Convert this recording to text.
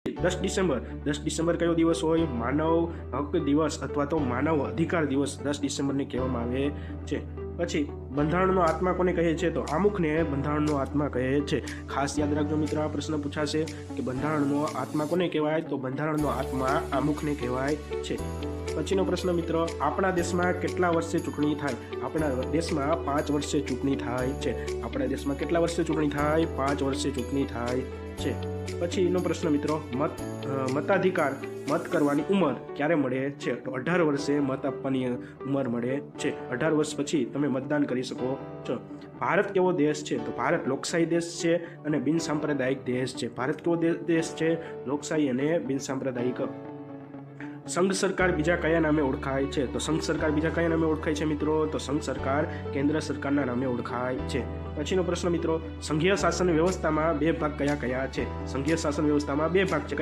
10 December કયો દિવસ હોય? માનવ હક દિવસ અથવા તો માનવ અધિકાર દિવસ 10 ડિસેમ્બરને કહેવામાં આવે છે. પછી બંધારણનો આત્મા કોને કહે છે? તો આમુખને બંધારણનો આત્મા કહે છે. ખાસ યાદ રાખજો મિત્રો, આ પ્રશ્ન પૂછાશે કે બંધારણનો આત્મા કોને કહેવાય? તો બંધારણનો આત્મા આમુખને કહેવાય છે. પછીનો પ્રશ્ન મિત્રો, આપણા દેશમાં કેટલા વર્ષે ચૂંટણી થાય? આપણા દેશમાં 5 વર્ષે ચૂંટણી થાય છે. આપણા દેશમાં કેટલા વર્ષે ચૂંટણી થાય? 5 વર્ષે ચૂંટણી થાય છે. પછીનો પ્રશ્ન મિત્રો, મતાધિકાર મત કરવાની ઉંમર ક્યારે મળે છે? તો 18 વર્ષે મત આપવાની ઉંમર મળે છે. 18 વર્ષ પછી તમે મતદાન કરી શકો છો. ભારત કેવો દેશ છે? તો ભારત લોકશાહી દેશ છે અને બિનસાંપ્રદાયિક દેશ છે. ભારત કેવો દેશ છે? લોકશાહી અને બિનસાંપ્રદાયિક. સંઘ સરકાર બીજા કયા નામે ઓળખાય છે? તો સંઘ સરકાર બીજા કયા નામે ઓળખાય છે મિત્રો? તો સંઘ સરકાર કેન્દ્ર સરકારના નામે ઓળખાય છે. પછીનો પ્રશ્ન મિત્રો, સંઘીય શાસન વ્યવસ્થામાં 2 ભાગ કયા કયા છે? સંઘીય શાસન વ્યવસ્થામાં 2 ભાગ છે.